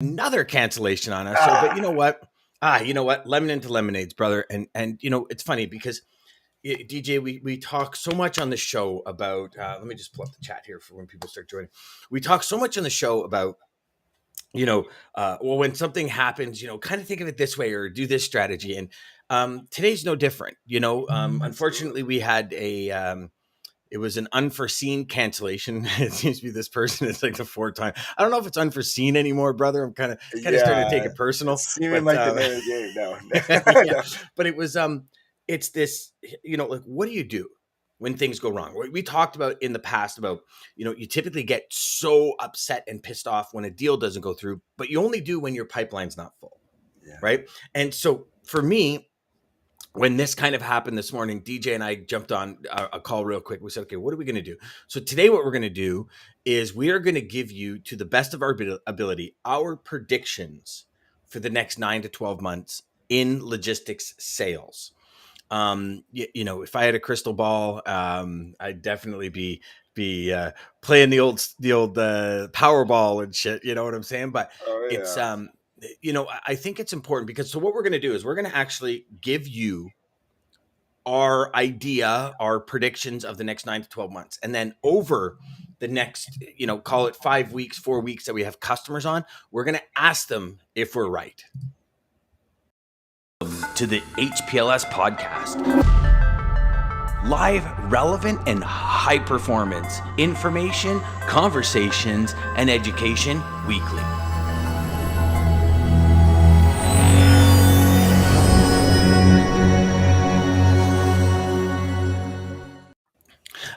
Another cancellation on us. So, but you know what? You know what? Lemon into lemonades, brother. And you know, it's funny because DJ, we talk so much on the show about. Let me just pull up the chat here for when people start joining. We talk so much on the show about, well, when something happens, kind of think of it this way or do this strategy. And today's no different. Unfortunately, we had it was an unforeseen cancellation. It seems to be this person. It's like the fourth time. I don't know if it's unforeseen anymore, brother. I'm kind of starting to take it personal. It's seeming like the name of the game. No, yeah. But it was it's this. Like, what do you do when things go wrong? We talked about in the past about, you typically get so upset and pissed off when a deal doesn't go through, but you only do when your pipeline's not full, right? And so for me, when this kind of happened this morning, DJ and I jumped on a call real quick. We said, okay, what are we going to do? So today what we're going to do is we are going to give you, to the best of our ability, our predictions for the next 9 to 12 months in logistics sales. If I had a crystal ball, I'd definitely be playing the old Powerball and shit. You know what I'm saying? But it's I think it's important because so what we're going to do is we're going to actually give you our idea, our predictions of the next 9 to 12 months. And then over the next, call it 5 weeks, 4 weeks that we have customers on, we're going to ask them if we're right. To the HPLS podcast. Live, relevant, and high performance information, conversations, and education weekly.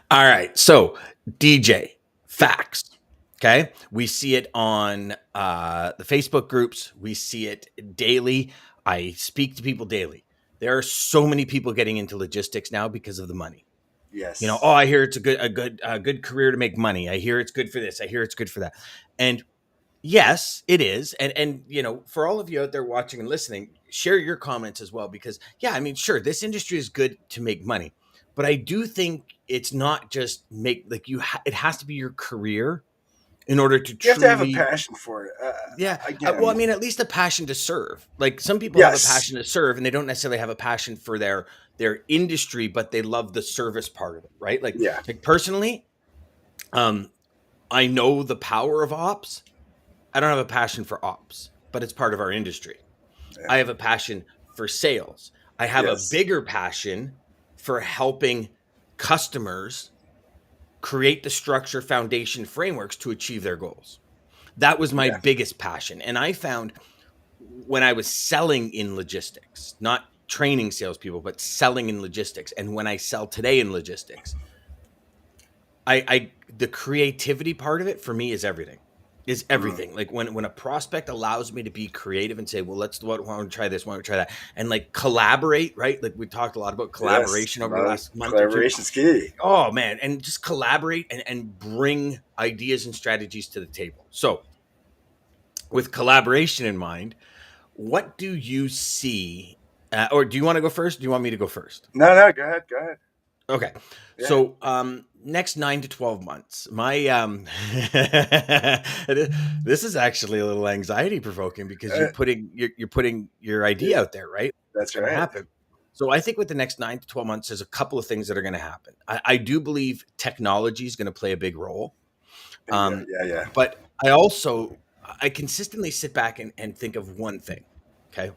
All right, so DJ, facts. Okay, we see it on the Facebook groups. We see it daily. I speak to people daily. There are so many people getting into logistics now because of the money. Yes. I hear it's a good career to make money. I hear it's good for this. I hear it's good for that. And yes, it is. And for all of you out there watching and listening, share your comments as well because sure, this industry is good to make money, but I do think it's not just it has to be your career in order to you have to have a passion for it. At least a passion to serve. Like some people have a passion to serve and they don't necessarily have a passion for their industry, but they love the service part of it, right? Like personally, I know the power of ops. I don't have a passion for ops, but it's part of our industry. I have a passion for sales. I have a bigger passion for helping customers create the structure, foundation, frameworks to achieve their goals. That was my biggest passion. And I found when I was selling in logistics, not training salespeople, but selling in logistics. And when I sell today in logistics, the creativity part of it for me is everything. Like when a prospect allows me to be creative and say, well, why don't we try this? Why don't we try that? And like collaborate, right? Like we talked a lot about collaboration over the last month. Collaboration's key. Oh man. And just collaborate and bring ideas and strategies to the table. So with collaboration in mind, what do you see? Or do you want to go first? Do you want me to go first? No, go ahead. Okay. Yeah. So, next 9 to 12 months, my, this is actually a little anxiety provoking because you're putting your idea out there, right? That's right. Happen. So I think with the next 9 to 12 months, there's a couple of things that are going to happen. I do believe technology is going to play a big role. But I consistently sit back and think of one thing. Okay.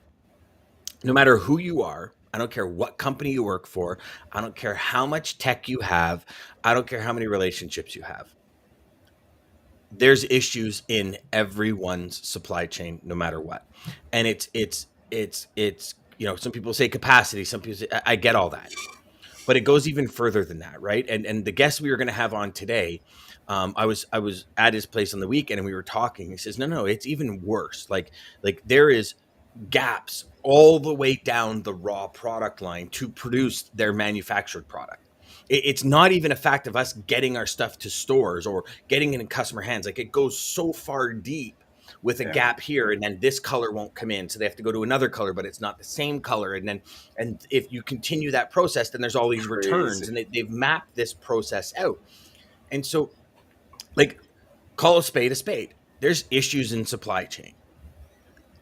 No matter who you are, I don't care what company you work for. I don't care how much tech you have. I don't care how many relationships you have. There's issues in everyone's supply chain, no matter what. And it's some people say capacity. Some people say, I get all that, but it goes even further than that, right? And the guest we were going to have on today, I was at his place on the weekend and we were talking. He says, no, it's even worse. Like there is gaps all the way down the raw product line to produce their manufactured product. It's not even a fact of us getting our stuff to stores or getting it in customer hands. Like it goes so far deep with a gap here, and then this color won't come in, so they have to go to another color, but it's not the same color. And if you continue that process, then there's all these returns, and they've mapped this process out. And so, like, call a spade a spade. There's issues in supply chain.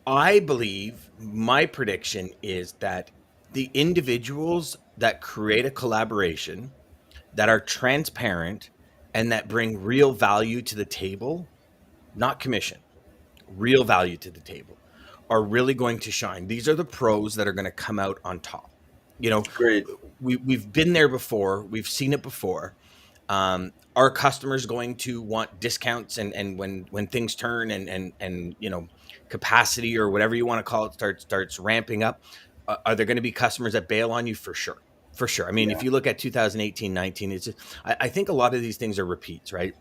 I believe my prediction is that the individuals that create a collaboration that are transparent and that bring real value to the table, not commission, real value to the table, are really going to shine. These are the pros that are going to come out on top. You know, Great. we've been there before, we've seen it before. Our customers going to want discounts, and when things turn and capacity or whatever you want to call it starts ramping up, are there going to be customers that bail on you? For sure, for sure. I mean, if Yeah. you look at 2018, 19, it's just, I think a lot of these things are repeats, right?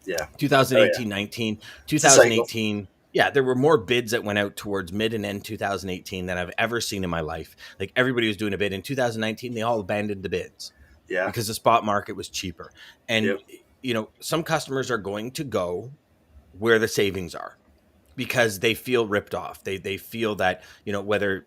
Yeah. Oh yeah. 2018, 19, It's a cycle. 2018. Yeah, there were more bids that went out towards mid and end 2018 than I've ever seen in my life. Like everybody was doing a bid in 2019, they all abandoned the bids Yeah. because the spot market was cheaper. And Yep. some customers are going to go where the savings are because they feel ripped off. They feel that, whether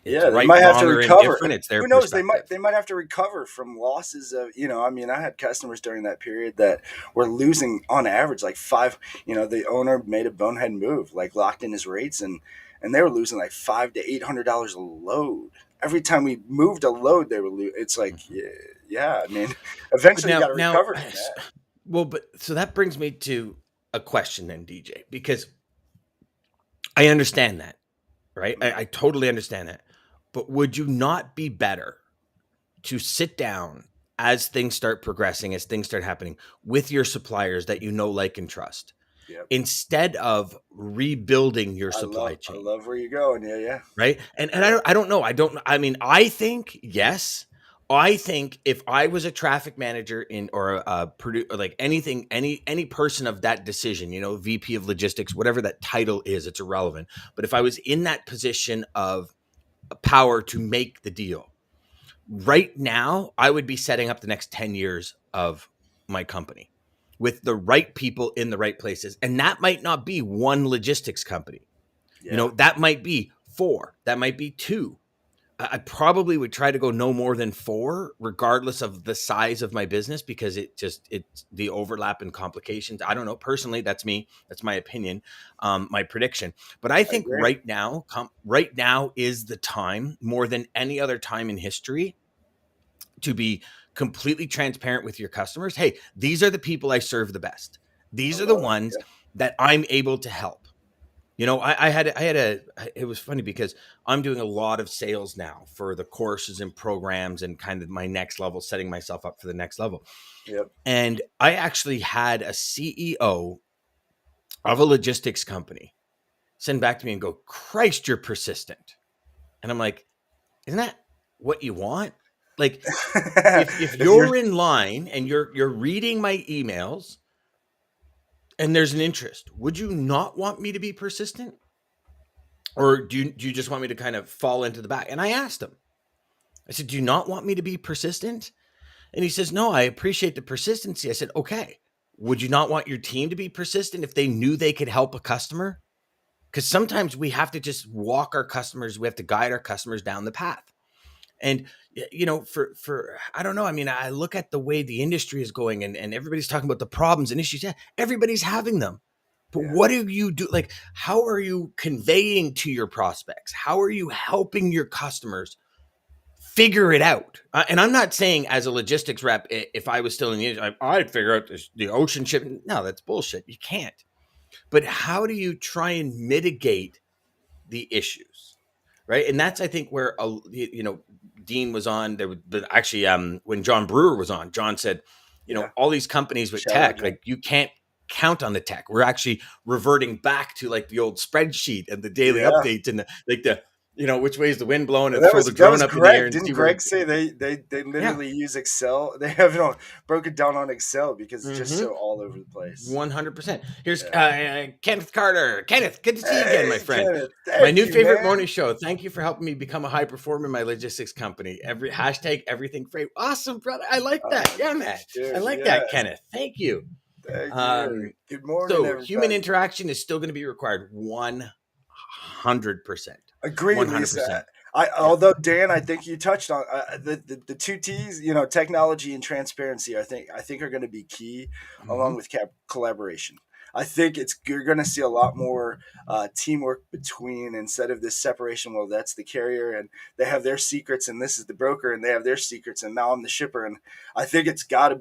it's Yeah, they right, might have to wrong, or recover. indifferent, it's their Who knows? They might perspective. they might have to recover from losses of, I mean, I had customers during that period that were losing on average like five. The owner made a bonehead move, like locked in his rates, and they were losing like $500 to $800 a load every time we moved a load. They were it's like, Mhm. yeah, yeah. I mean, But eventually you got to now, recover from that. well, but so that brings me to a question then, DJ, because I understand that, right? Mhm. I totally understand that. But would you not be better to sit down as things start progressing, as things start happening with your suppliers that you know, like, and trust, Yep. instead of rebuilding your I supply love I chain? love where you're going. Yeah, yeah, Right. And yeah, I don't know. I mean, I think, yes. I think if I was a traffic manager in or a or like anything, any person of that decision, VP of logistics, whatever that title is, it's irrelevant. But if I was in that position of power to make the deal, right now, I would be setting up the next 10 years of my company with the right people in the right places. And that might not be one logistics company. yeah. That might be four, that might be two. I probably would try to go no more than four, regardless of the size of my business, because it's the overlap and complications. I don't know. Personally, that's me. That's my opinion, my prediction. But I I think agree. right now is the time more than any other time in history to be completely transparent with your customers. Hey, these are the people I serve the best. I These are the love it. ones Yeah. that I'm able to help. It was funny because I'm doing a lot of sales now for the courses and programs and kind of my next level, setting myself up for the next level. Yep. And I actually had a CEO of a logistics company send back to me and go, "Christ, you're persistent." And I'm like, "Isn't that what you want?" Like, if If you're you're in line and you're reading my emails and there's an interest, would you not want me to be persistent? Or do you just want me to kind of fall into the back? And I asked him, I said, "Do you not want me to be persistent?" And he says, "No, I appreciate the persistency." I said, "Okay. Would you not want your team to be persistent if they knew they could help a customer?" Because sometimes we have to just walk our customers, we have to guide our customers down the path. And for I don't know. I mean, I look at the way the industry is going, and everybody's talking about the problems and issues. Yeah, everybody's having them. But yeah, what do you do? Like, how are you conveying to your prospects? How are you helping your customers figure it out? And I'm not saying as a logistics rep, if I was still in the industry, I'd figure out the ocean ship. No, that's bullshit. You can't. But how do you try and mitigate the issues? Right. And that's, I think, where, Dean was on there. But actually, when John Brewer was on, John said, yeah. all these companies with Shout out, tech, John. like, you can't count on the tech. We're actually reverting back to like the old spreadsheet and the daily Yeah. updates and like which way is the wind blowing, and That throw was the that drone was up in the air Greg. and Didn't see where Greg it. say they Yeah. literally use Excel? They have broke it down on Excel because it's just Mm-hmm. so all over the place. 100%. Here's Yeah. Kenneth Carter. Kenneth, good to see you again, my Hey, friend. Kenneth. My Thank new you, favorite man. morning show. Thank you for helping me become a high performer in my logistics company. Every hashtag everything freight. Awesome, brother. I like that. Oh, Yeah, man. I dude. like that, Yes. Kenneth. Thank you. Thank you. Um, Good morning, so human everybody. interaction is still going to be required 100%. Agreed, Lisa. 100%. Yeah. Although Dan, I think you touched on the two T's. Technology and transparency. I think are going to be key, Hmm. along with collaboration. I think you're going to see a lot more teamwork between, instead of this separation. Well, that's the carrier, and they have their secrets, and this is the broker, and they have their secrets, and now I'm the shipper. And I think it's going to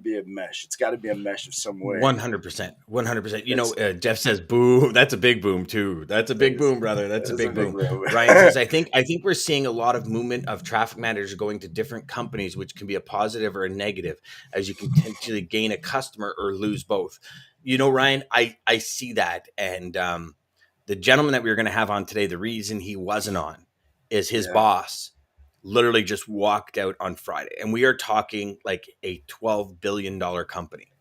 be a mesh. It's got to be a mesh of some way. 100%. 100%. It's Jeff says boom. That's a big boom too. That's a it big is, boom, brother. That's it a is a big big boom. room. Ryan says, I think we're seeing a lot of movement of traffic managers going to different companies, which can be a positive or a negative as you can potentially gain a customer or lose both. Ryan, I see that. And the gentleman that we were going to have on today, the reason he wasn't on is his Yeah, boss literally just walked out on Friday. And we are talking like a $12 billion company.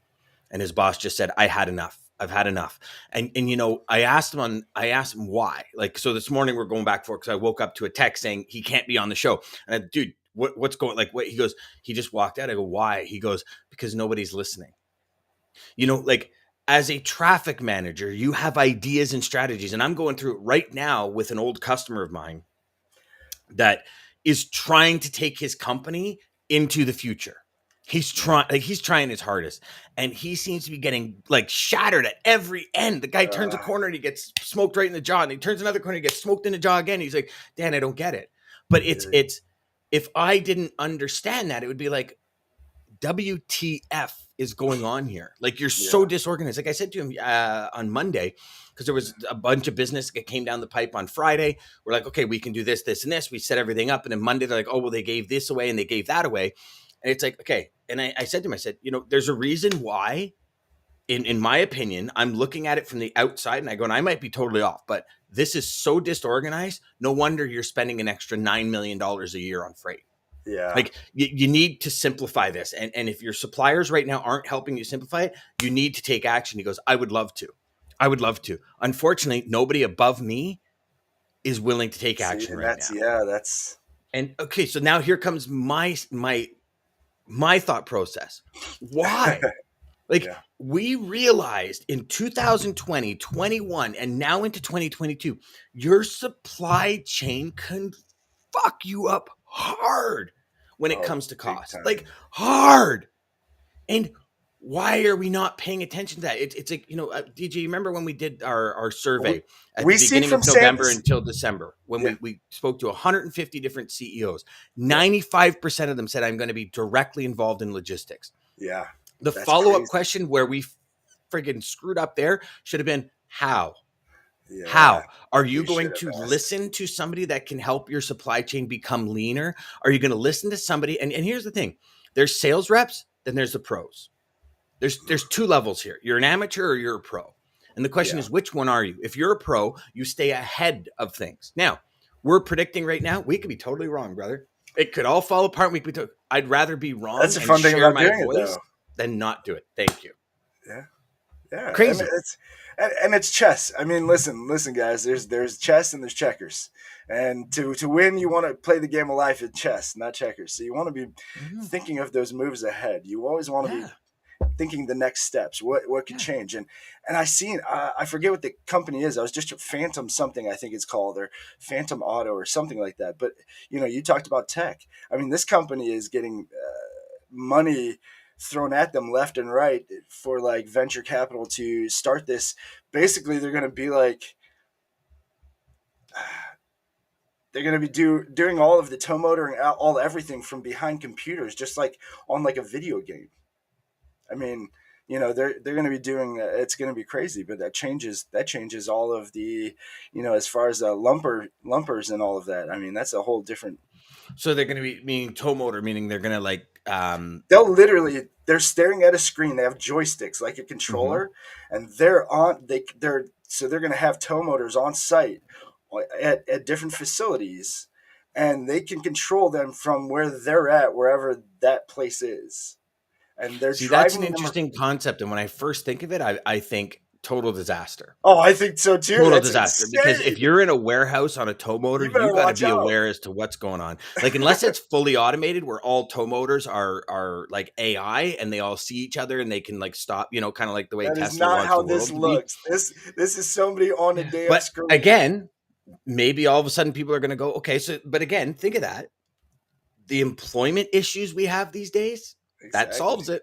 And his boss just said, I had enough. I've had enough. And I asked him why. Like, so this morning we're going back for it because I woke up to a text saying he can't be on the show. And dude, what's going, like, what? He goes, he just walked out. I go, why? He goes, because nobody's listening. Like, as a traffic manager, you have ideas and strategies. And I'm going through it right now with an old customer of mine that is trying to take his company into the future. yeah. He's trying his hardest, and he seems to be getting like shattered at every end. The guy turns a Uh, corner and he gets smoked right in the jaw, and he turns another corner and he gets smoked in the jaw again. He's like, Dan, I don't get it. But it's if I didn't understand that, it would be like, WTF is going on here? Like, you're so yeah, disorganized. Like I said to him on Monday, because there was a bunch of business that came down the pipe on Friday. We're like, okay, we can do this, this, and this. We set everything up. And then Monday, they're like, oh, well, they gave this away and they gave that away. And it's like, okay. And I said to him, I said, there's a reason why, in my opinion, I'm looking at it from the outside and I go, and I might be totally off, but this is so disorganized. No wonder you're spending an extra $9 million a year on freight. yeah. Like, you need to simplify this. And if your suppliers right now aren't helping you simplify it, you need to take action. He goes, I would love to. I would love to. Unfortunately, nobody above me is willing to take See, action and right that's now. yeah, that's And okay, so now here comes my thought process. Why? Like, yeah. we realized in 2020, 21, and now into 2022, your supply chain can fuck you up hard when it Oh, comes to big cost. Like, time. hard. And why are we not paying attention to that? It's like, DJ, you remember when we did our We, survey at the we see beginning from of November Sam's. until December, when Yeah, we spoke to 150 different CEOs? yeah, 95% of them said, I'm going to be directly involved in logistics. yeah. The That's follow-up crazy. question where we friggin' screwed up there should have been, how? Yeah, How are you we should going have to asked. listen to somebody that can help your supply chain become leaner? Are you going to listen to somebody? And here's the thing, there's sales reps, then there's the pros. There's two levels here. You're an amateur or you're a pro. And the question Yeah, is, which one are you? If you're a pro, you stay ahead of things. Now, we're predicting right now, we could be totally wrong, brother. It could all fall apart. I'd rather be that's wrong the and fun thing share about my doing it, voice though. than not do it. Thank you. Yeah, yeah. I mean, Crazy. and it's chess. I mean, listen, guys. There's chess and there's checkers, and to win, you want to play the game of life at chess, not checkers. So you want to be Mhm. thinking of those moves ahead. You always want to be Yeah. thinking the next steps. What could Yeah. change? And I seen I forget what the company is. I was just Phantom something, I think it's called, or Phantom Auto or something like that. But you talked about tech. I mean, this company is getting money thrown at them left and right for like venture capital to start this. Basically, they're going to be like they're going to be doing all of the tow motor and all everything from behind computers, just like on like a video game. I mean, they're going to be doing. It's going to be crazy, but that changes all of the, as far as lumpers and all of that. I mean, that's a whole different. So they're going to be meaning tow motor, meaning they're going to like, They're staring at a screen. They have joysticks like a mhm. controller, and they're going to have tow motors on site at different facilities, and they can control them from where they're at, wherever that place is, and they're See, that's an driving them. interesting concept. And when I first think of it, I think total disaster. Oh, I think so too. Total That's disaster. Because if insane. you're in a warehouse on a tow motor, You you better got to watch be out. aware as to what's going on. Like, unless it's fully automated where all tow motors are like AI and they all see each other and they can like stop, kind of like the way That is Tesla not wants how the this world to be. looks. This is somebody on a Yeah. damn But screen. again, maybe all of a sudden people are going to go, okay, so, but again, think of that. The employment issues we have these days, that Exactly. solves it.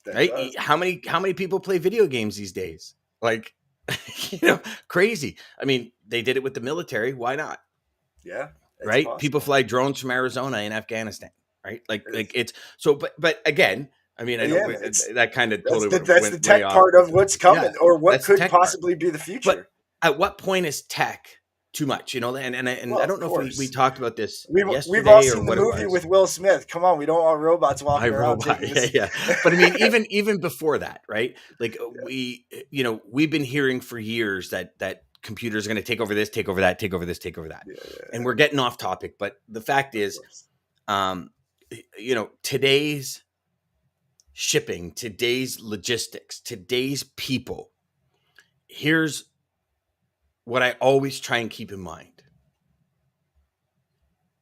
That right? does. How many people play video games these days? Like, crazy. I mean, they did it with the military. Why not? Yeah, it's Right? People possible. fly drones from Arizona in Afghanistan, right? Like It's, it's so. But again, I mean, I know again, it's that kind of that's totally that's the went way tech off. part of what's Yeah, coming, or what that's the could tech part. possibly be the But future. at what point is tech too much? And Well, I of don't know if we course. talked about this We've all yesterday or seen the what it movie was. with Will Smith. Come on, we don't want robots I walking around robot, taking yeah, this. yeah. But I mean, even before that, right? Like Yeah, we've been hearing for years that computers are going to take over this, take over that, take over this, take over that, yeah, and we're getting off topic. But the fact of is, course. um, today's shipping, today's logistics, today's people. Here's what I always try and keep in mind: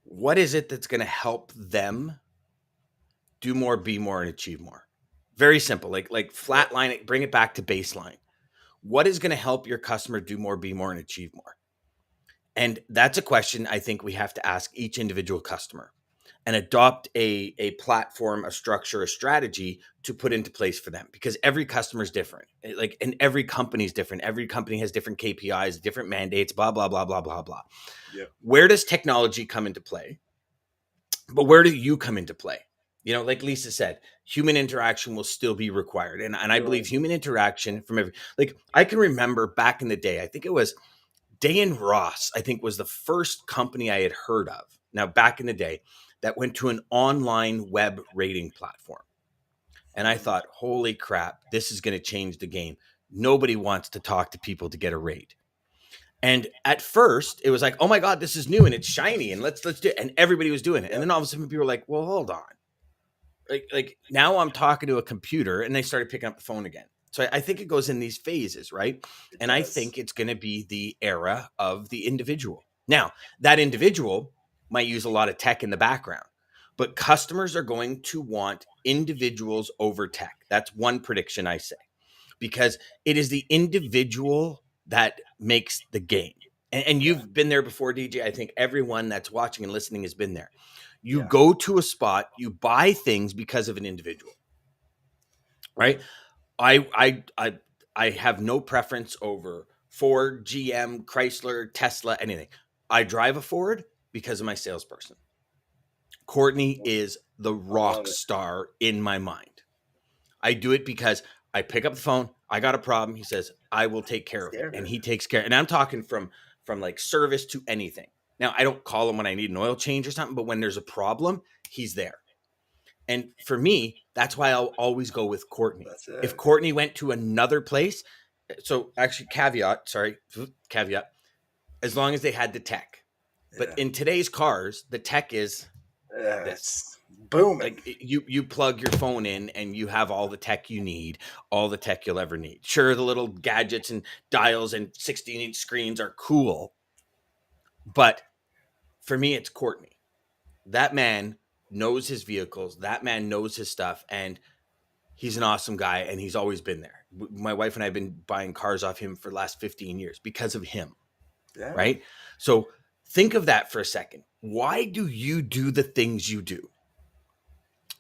what is it that's going to help them do more, be more, and achieve more? Very simple. Like Yeah, flatline it, bring it back to baseline. What is going to help your customer do more, be more, and achieve more? And that's a question I think we have to ask each individual customer and adopt a platform, a structure, a strategy to put into place for them, because every customer is different. Like, and every company is different. Every company has different KPIs, different mandates, blah, blah, blah, blah, blah, blah. yeah, Where does technology come into play? But where do you come into play? Like Lisa said, human interaction will still be required. And I you're believe right. human interaction from like I can remember back in the day, I think it was Day and Ross, I think was the first company I had heard of. Now, back in the day, that went to an online web rating platform. And I Mhm. thought, holy crap, this is going to change the game. Nobody wants to talk to people to get a rate. And at first, it was like, oh my God, this is new and it's shiny and let's do it. And everybody was doing it. And Yeah, then all of a sudden people were like, well, hold on. Like now I'm talking to a computer, and they started picking up the phone again. So I think it goes in these phases, right? it And I does. think it's going to be the era of the individual. Now, that individual might use a lot of tech in the background, but customers are going to want individuals over tech. That's one prediction I say, because it is the individual that makes the game. And Yeah, you've been there before, DJ. I think everyone that's watching and listening has been there. You yeah, go to a spot, you buy things because of an individual, yeah. right? I have no preference over Ford, GM, Chrysler, Tesla, anything. I drive a Ford because of my salesperson. Courtney is the I love rock it. star in my mind. I do it because I pick up the phone. I got a problem. He says, I will take care of it. Scared And it. he takes care. And I'm talking from like service to anything. Now, I don't call him when I need an oil change or something, but when there's a problem, he's there. And for me, that's why I'll always go with Courtney. That's If it. Courtney went to another place, so actually caveat, as long as they had the tech. But Yeah, in today's cars, the tech is yeah. this. It's booming. Like you plug your phone in and you have all the tech you need, all the tech you'll ever need. Sure, the little gadgets and dials and 16-inch screens are cool, but for me it's Courtney. That man knows his vehicles, that man knows his stuff, and he's an awesome guy, and he's always been there. My wife and I have been buying cars off him for the last 15 years because of him, Yeah. right? So think of that for a second. Why do you do the things you do?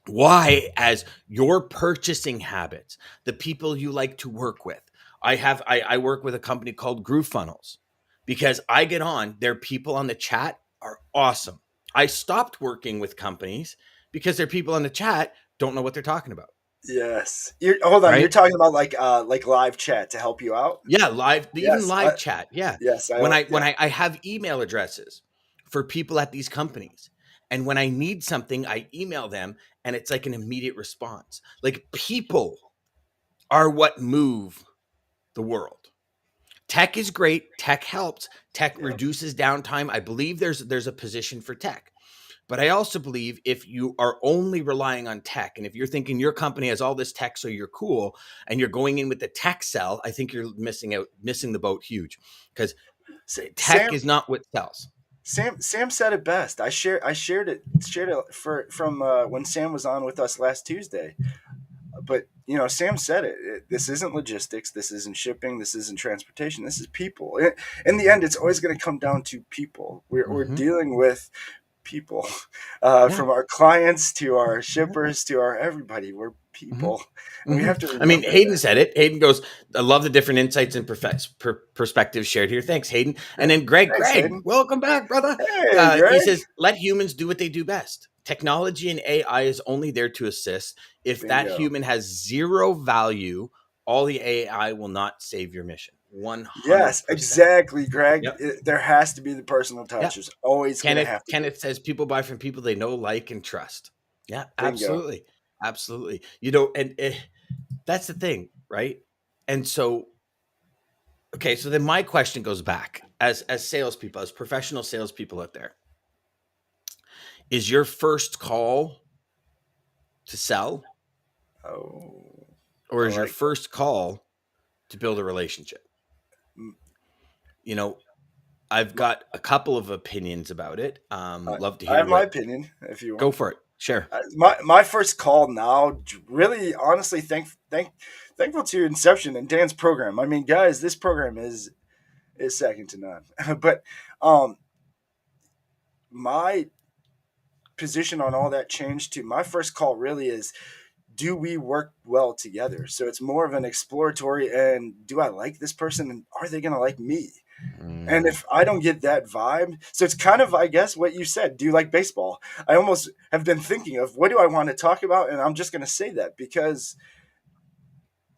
Why, as your purchasing habits, the people you like to work with? I work with a company called Groove Funnels because I get on, their people on the chat are awesome. I stopped working with companies because their people on the chat don't know what they're talking about, Yes. Hold on. You're right? talking about like live chat to help you out. Yeah, live, even Yes. live chat. Yeah. Yes. When I when Yeah. I have email addresses for people at these companies. And when I need something, I email them and it's like an immediate response. Like, people are what move the world. Tech is great. Tech helps. Tech Yeah. reduces downtime. I believe there's a position for tech. But I also believe if you are only relying on tech, and if you're thinking your company has all this tech, so you're cool, and you're going in with the tech sell, I think you're missing the boat huge, because tech Sam. is not what sells. Sam said it best. I shared it for from when Sam was on with us last Tuesday. But Sam said this isn't logistics, this isn't shipping, this isn't transportation, this is people. In the end, it's always going to come down to people. We're Hmm. dealing with people. Yeah. From our clients to our shippers to our everybody, we're Mhm. people, and we Mhm. have to I mean, remember Hayden that. said it. Hayden goes, I love the different insights and perspectives shared here. Thanks, Hayden. And then Thanks, Greg, Hayden. welcome back, brother. Hey, He Greg. says, let humans do what they do best. Technology and AI is only there to assist. If that Bingo. human has zero value, all the AI will not save your mission. Yes, 100%. exactly, Greg. Yep. There has to be the personal touch. Yep. There's always going to Kenneth have to be. Kenneth says people buy from people they know, like, and trust. Yeah, Bingo. absolutely. Absolutely. You know, and that's the thing, right? And so, okay, so then my question goes back as salespeople, as professional salespeople out there, is your first call to sell, Oh, or I is your like that. first call to build a relationship? Mm, You know, I've my- got a couple of opinions about it. Love to I hear have my what. opinion if you Go want. for it. Share. My first call now, really, honestly, thankful to Inception and Dan's program. I mean, guys, this program is second to none. But um, my position on all that changed to my first call really is, do we work well together? So it's more of an exploratory, and do I like this person, and are they going to like me? And Mm, if I don't get that vibe, so it's kind of, I guess, what you said. Do you like baseball? I almost have been thinking of what do I want to talk about, and I'm just going to say that because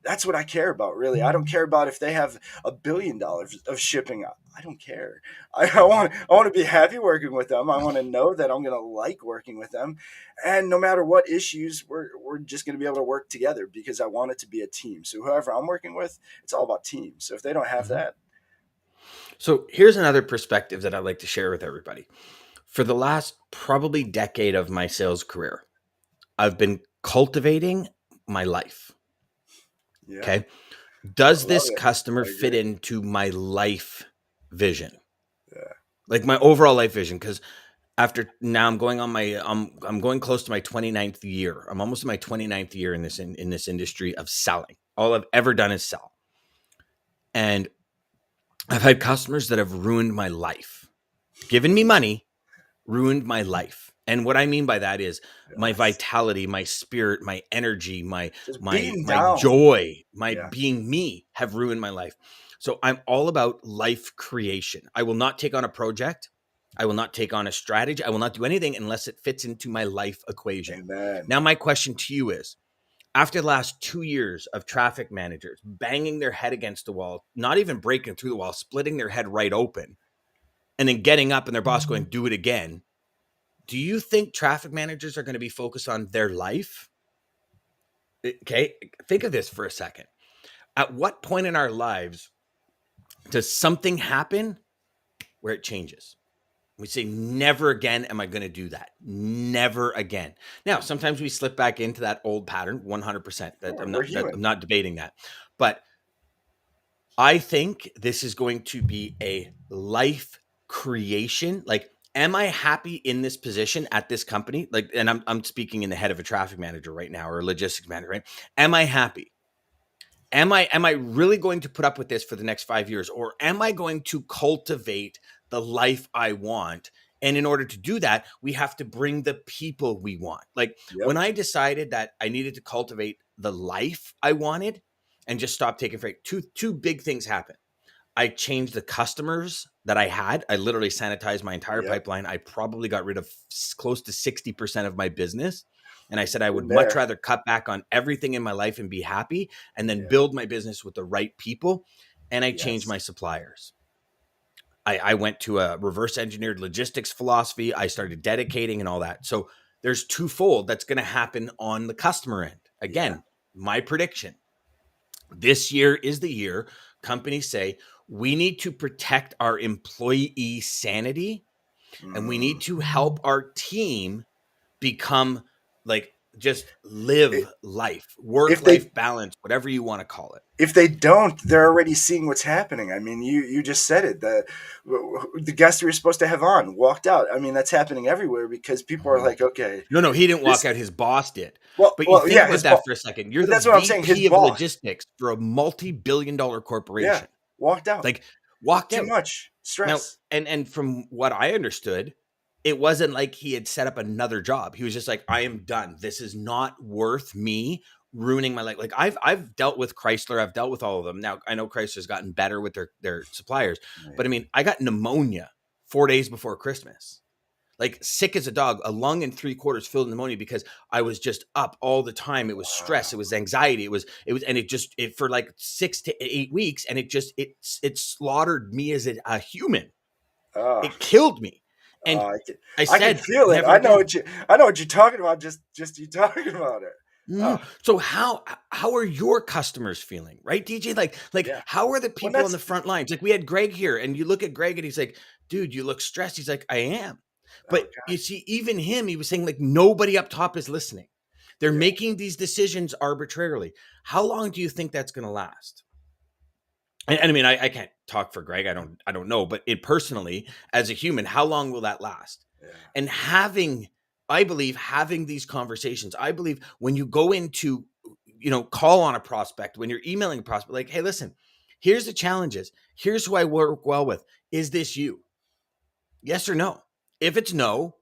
that's what I care about, really. I don't care about if they have $1 billion of shipping. I don't care. I want to be happy working with them. I want to know that I'm going to like working with them, and no matter what issues, we're just going to be able to work together because I want it to be a team. So whoever I'm working with, it's all about teams. So if they don't have mhm. that, So here's another perspective that I'd like to share with everybody. For the last probably decade of my sales career, I've been cultivating my life. yeah, Okay. Does love this it. customer I fit agree. into my life vision? Yeah, Like my overall life vision? Because after now I'm going on my I'm going close to my 29th year. I'm almost in my 29th year in this industry of selling. All I've ever done is sell. And I've had customers that have ruined my life. Given me money, ruined my life. And what I mean by that is my yes, vitality, my spirit, my energy, my just my beaten my down. joy, my Yeah, being me have ruined my life. So I'm all about life creation. I will not take on a project. I will not take on a strategy. I will not do anything unless it fits into my life equation. amen. Now my question to you is, after the last 2 years of traffic managers banging their head against the wall, not even breaking through the wall, splitting their head right open, and then getting up and their boss going, do it again, do you think traffic managers are going to be focused on their life? Okay, think of this for a second. At what point in our lives does something happen where it changes? We say, never again am I going to do that. Never again. Now, sometimes we slip back into that old pattern, 100%. We're That human. I'm not debating that. But I think this is going to be a life creation. Like, am I happy in this position at this company? Like, and I'm speaking in the head of a traffic manager right now or a logistics manager, right? Am I happy? Am I really going to put up with this for the next 5 years? Or am I going to cultivate the life I want? And in order to do that, we have to bring the people we want. Like Yep. when I decided that I needed to cultivate the life I wanted and just stop taking freight, two big things happened. I changed the customers that I had. I literally sanitized my entire Yep. pipeline. I probably got rid of close to 60% of my business. And I said I Been would much there. rather cut back on everything in my life and be happy and then Yeah. build my business with the right people. And I changed Yes. my suppliers. I went to a reverse engineered logistics philosophy. I started dedicating and all that. So there's twofold that's going to happen on the customer end. Yeah. Again, my prediction this year is the year companies say we need to protect our employee sanity and we Mm. need to help our team become like just live It, life, work if they life balance, whatever you want to call it. if they don't, they're already seeing what's happening. I mean, you just said it. The guest we were supposed to have on walked out. I mean, that's happening everywhere because people are Mhm. like, okay, No, he didn't walk this. out. His boss did. But you Well, think yeah, about his that boss. for a second. You're But the that's what I'm saying. His VP of boss, logistics for a multi-billion-dollar yeah, corporation. walked out. Like walked Too out. much Now, stress. and from what I understood, it wasn't like he had set up another job. He was just like, I am done. This is not worth me ruining my life. Like I've dealt with Chrysler, I've dealt with all of them. Now I know Chrysler's gotten better with their suppliers, but I Right. mean, I got pneumonia 4 days before Christmas. Like sick as a dog, a lung and 3/4 filled with pneumonia because I was just up all the time. It was stress, Wow. it was anxiety, and it for like 6 to 8 weeks, and it slaughtered me as a human. Oh, It killed me. And I I I can said, feel it. never again. I know what you're talking about. Just you talking about it. Oh, So how are your customers feeling, right, DJ? Like yeah. how are the Well, people on that's the front lines? Like we had Greg here, and you look at Greg, and he's like, "Dude, you look stressed." He's like, "I am," oh but god. you see, even him, he was saying like nobody up top is listening. They're Yeah. making these decisions arbitrarily. How long do you think that's going to last? And I mean, I can't talk for Greg. I don't know, but it personally, as a human, how long will that last? Yeah. And I believe having these conversations, I believe when you go into, call on a prospect, when you're emailing a prospect, like, hey, listen, here's the challenges. Here's who I work well with. Is this you? Yes or no? If it's no,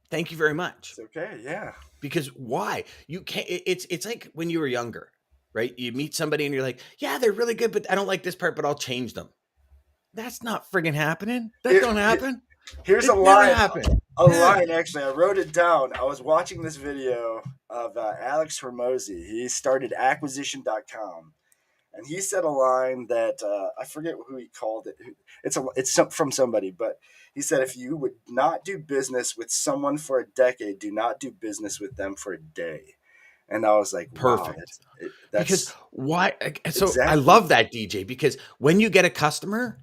thank you very much. It's okay. Yeah. Because why? You can't, it's like when you were younger, right? You meet somebody and you're like, yeah, they're really good, but I don't like this part, but I'll change them. That's not friggin' happening. That Here, don't happen. here's It never a happened. Yeah. line actually. I wrote it down. I was watching this video of Alex Hormozy. He started acquisition.com, and he said a line that I forget who he called it. From somebody, but he said if you would not do business with someone for a decade, do not do business with them for a day. And I was like, wow, Perfect. Because that's why? So I exactly. love that, DJ, because when you get a customer,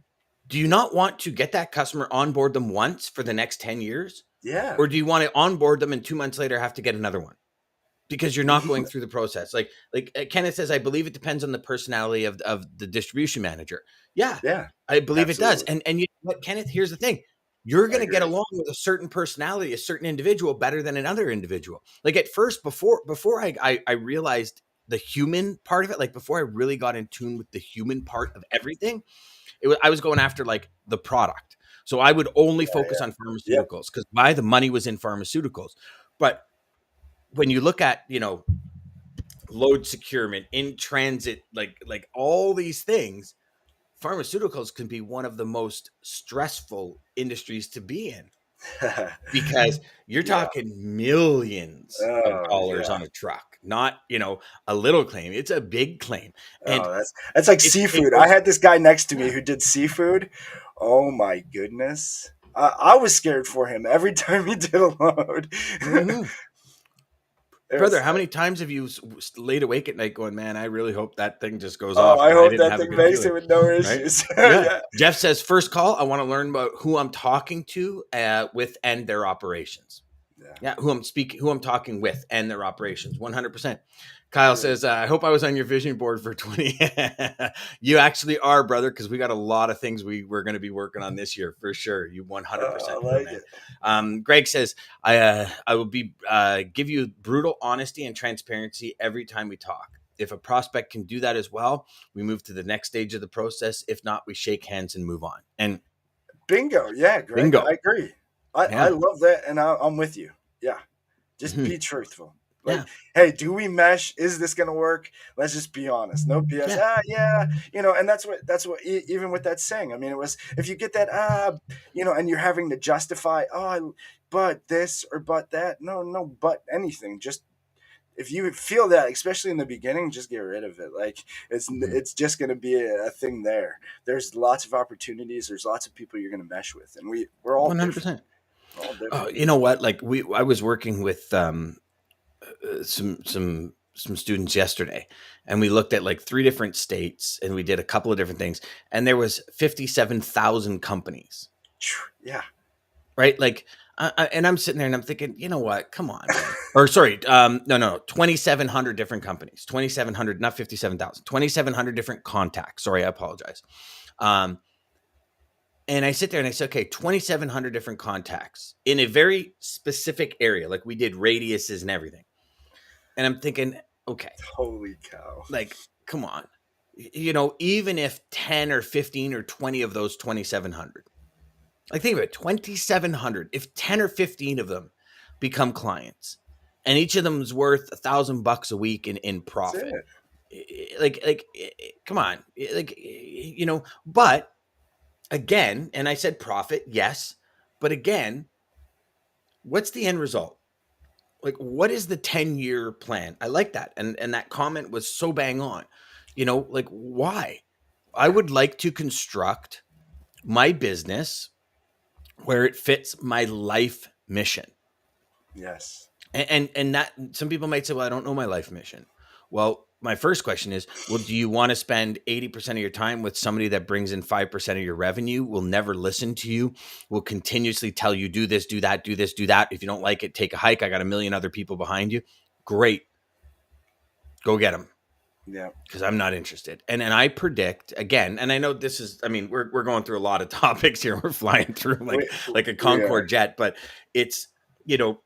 do you not want to get that customer, onboard them once for the next 10 years? Yeah. Or do you want to onboard them and 2 months later have to get another one? Because you're not going through the process. Like Kenneth says, I believe it depends on the personality of the distribution manager. Yeah, Yeah. I believe it does. Absolutely. And you know what, Kenneth, here's the thing. You're I going to get agree. along with a certain personality, a certain individual better than another individual. Like at first, before I realized the human part of it, like before I really got in tune with the human part of everything, I was going after like the product. So I would only focus on Yep. pharmaceuticals because why the money was in pharmaceuticals. But when you look at, load securement, in transit, like all these things, pharmaceuticals can be one of the most stressful industries to be in because you're Yeah. talking millions of Oh dollars yeah. on a truck, not, a little claim. It's a big claim. And Oh, that's like it seafood. I goes, had this guy next to me yeah. who did seafood. Oh my goodness. I was scared for him every time he did a load. Mhm. It Brother, was how many times have you laid awake at night going, man, I really hope that thing just goes oh, off I because I hope didn't that have a thing good makes feeling, it with no right? issues. Yeah. Yeah. Jeff says, first call, I want to learn about who I'm talking to with and their operations. Yeah. Yeah, who I'm talking with and their operations. 100%. Kyle Good. says, I hope I was on your vision board for 20. You actually are, brother, because we got a lot of things we're going to be working on this year for sure. You I 100% are, like man. it. Greg says, I will be give you brutal honesty and transparency every time we talk. If a prospect can do that as well, we move to the next stage of the process. If not, we shake hands and move on. And Bingo. Yeah, Greg. bingo. I agree. I Yeah. love that, and I'm with you. Yeah. Just Mhm. be truthful. Like, Yeah. hey, do we mesh? Is this gonna work? Let's just be honest. No BS. Yeah. Yeah, and that's what even with that saying. I mean, it was if you get that and you're having to justify but this or but that. No, no, but anything. Just if you feel that, especially in the beginning, just get rid of it. Like Mhm. it's just gonna be a thing there. There's lots of opportunities. There's lots of people you're gonna mesh with, and we're all different. 100%. We're all Oh, different. you know what? Like I was working with some students yesterday, and we looked at like three different states, and we did a couple of different things, and there was 57,000 companies, Yeah. right? Like, and I'm sitting there and I'm thinking, you know what? Come on, man. Or sorry, no, 2,700 different companies, 2,700, not 57,000, 2,700 different contacts. Sorry, I apologize. Um, And I sit there and I say, okay, 2,700 different contacts in a very specific area. Like we did radiuses and everything. And I'm thinking, okay, Holy cow. like, come on. Even if 10 or 15 or 20 of those 2,700 Like think of it, 2,700. If 10 or 15 of them become clients, and each of them is worth $1,000 a week in That's profit, it. come on, But again, and I said profit, yes, but again, what's the end result? Like, what is the 10-year plan? I like that, and that comment was so bang on. Like why? I Yeah. would like to construct my business where it fits my life mission. Yes. And that some people might say, well, I don't know my life mission. Well, my first question is, well, do you want to spend 80% of your time with somebody that brings in 5% of your revenue, will never listen to you, will continuously tell you, do this, do that, do this, do that. If you don't like it, take a hike. I got a million other people behind you. Great. Go get them. Yeah. Because I'm not interested. And I predict again, and I know this is, I mean, we're going through a lot of topics here. We're flying through We like a we are. Concorde jet, but it's, you know,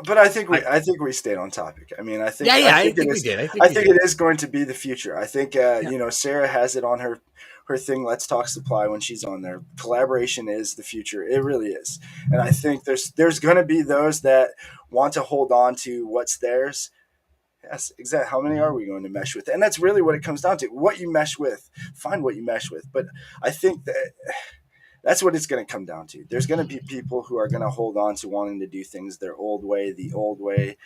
But I think I we I think we stayed on topic. I mean, I yeah, think I yeah, I think it think we is did. I think I we think did. it is going to be the future. I think Yeah. Sarah has it on her thing. Let's talk supply when she's on there. Collaboration is the future. It really is. And I think there's going to be those that want to hold on to what's theirs. Yes, exactly. How many are we going to mesh with? And that's really what it comes down to. What you mesh with, find what you mesh with. But I think that that's what it's going to come down to. There's going to be people who are going to hold on to wanting to do things the old way,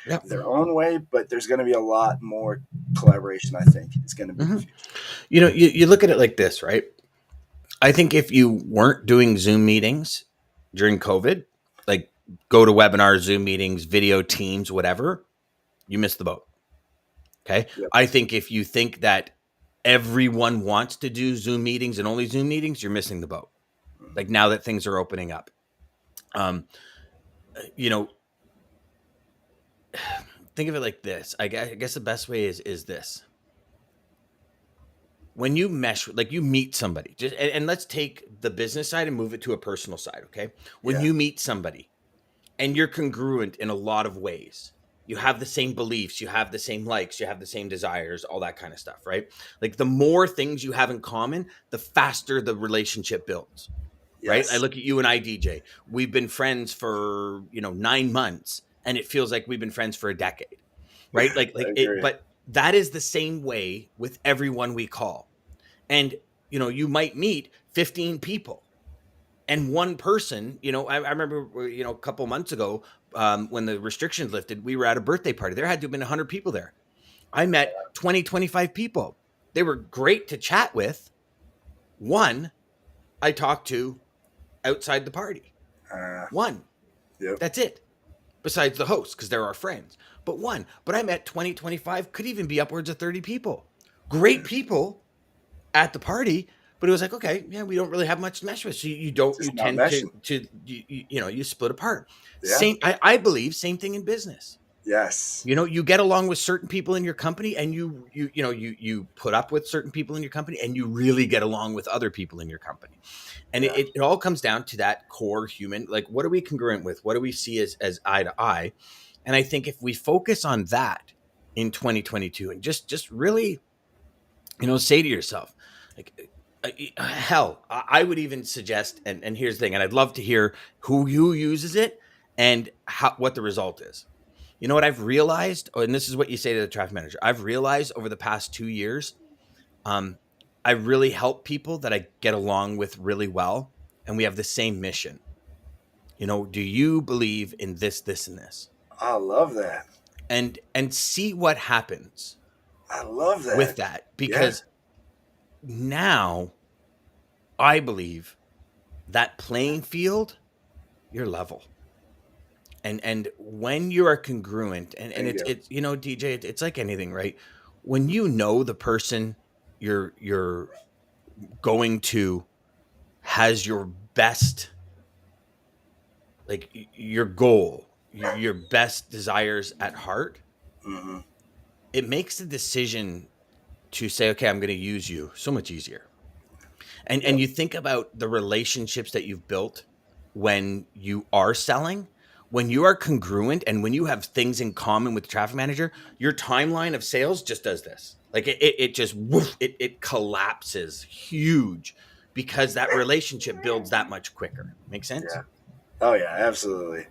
Yep. their own way. But there's going to be a lot more collaboration. I think it's going to be the Hmm. future. You look at it like this, right? I think if you weren't doing Zoom meetings during COVID, like go to webinars, Zoom meetings, video teams, whatever, you missed the boat. Okay. Yep. I think if you think that everyone wants to do Zoom meetings and only Zoom meetings, you're missing the boat. Like now that things are opening up. Um, you know, think of it like this. I guess the best way is this. When you mesh, like you meet somebody, and let's take the business side and move it to a personal side. Okay. When Yeah. you meet somebody, and you're congruent in a lot of ways. You have the same beliefs, you have the same likes, you have the same desires, all that kind of stuff, right? Like the more things you have in common, the faster the relationship builds, right? I Yes. look at you and I, DJ. We've been friends for, 9 months and it feels like we've been friends for a decade, right? Like I like it agree. but that is the same way with everyone we call. And you might meet 15 people and one person, I remember, a couple months ago, when the restrictions lifted, we were at a birthday party. There had to have been 100 people there. I met 20, 25 people. They were great to chat with. One I talked to outside the party. Uh, One. yep. That's it. Besides the hosts, because they're our friends. But one. But I met 20, 25, could even be upwards of 30 people. Great people at the party, but it was like, okay, yeah, we don't really have much to mesh with. So you Just not tend to meshing. you split apart. Yeah. I believe same thing in business. Yes. You get along with certain people in your company, and you put up with certain people in your company, and you really get along with other people in your company. And Yeah. it all comes down to that core human, like what are we congruent with? What do we see as eye to eye? And I think if we focus on that in 2022 and just really say to yourself, like, hell, I would even suggest, and here's the thing, and I'd love to hear who uses it and what the result is. You know what I've realized, and this is what you say to the traffic manager. I've realized over the past 2 years, um, I really help people that I get along with really well, and we have the same mission. Do you believe in this, this, and this? I love that. And see what happens I love with that. that, Yeah. because now I believe that playing field, you're level. And when you are congruent, and Bingo. it's DJ, it's like anything, right? When the person you're going to has your best, like your goal, your best desires at heart, Mm-hmm. it makes the decision to say, okay, I'm going to use you so much easier. And Yep. you think about the relationships that you've built when you are selling, when you are congruent, and when you have things in common with the traffic manager, your timeline of sales just does this. Like it just woof, it collapses huge, because that relationship builds that much quicker. Make sense? Yeah. Oh yeah, absolutely.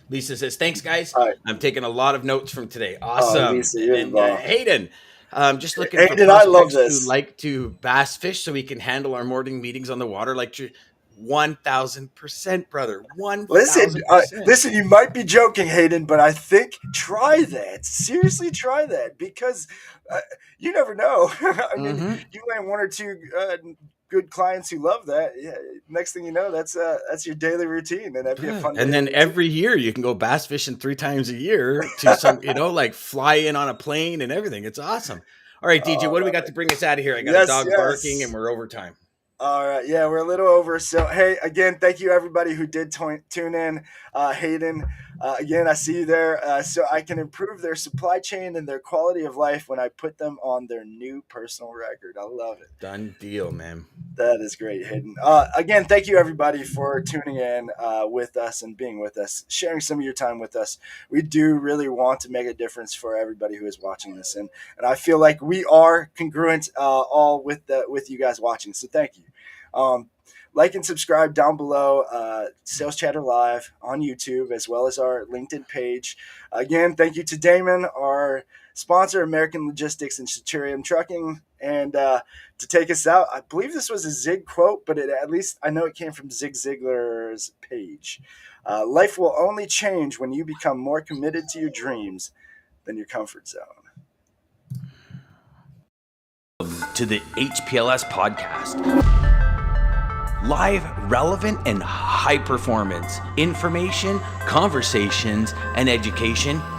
Lisa says, thanks, guys. All right. I'm taking a lot of notes from today. Oh, Awesome. Lisa, And you're the then ball. Hayden, just looking for Hayden, I love prospects who this. like to bass fish so we can handle our morning meetings on the water. 1000%, brother. Listen, 1000%. listen. You might be joking, Hayden, but I think try that. Seriously, try that because you never know. I mean, Mm-hmm. you land one or two good clients who love that. Yeah, next thing you know, that's your daily routine, and that'd be a fun And daily then routine. every year you can go bass fishing 3 times a year to some, like fly in on a plane and everything. It's awesome. All right, DJ, what do we got to bring us out of here? I got a Yes, dog barking and yes. we're over time. All right, yeah, we're a little over. So, hey, again, thank you everybody who did tune in. Hayden, again, I see you there. So I can improve their supply chain and their quality of life when I put them on their new personal record. I love it. Done deal, man. That is great, Hayden. Again, thank you everybody for tuning in with us and being with us, sharing some of your time with us. We do really want to make a difference for everybody who is watching this, and I feel like we are congruent all with you guys watching. So thank you. Like and subscribe down below, Sales Chatter Live on YouTube, as well as our LinkedIn page. Again, thank you to Daman, our sponsor, American Logistics and Centurion Trucking. And to take us out, I believe this was a Zig quote, but at least I know it came from Zig Ziglar's page. Life will only change when you become more committed to your dreams than your comfort zone. To the HPLS podcast. Live, relevant, and high performance information, conversations, and education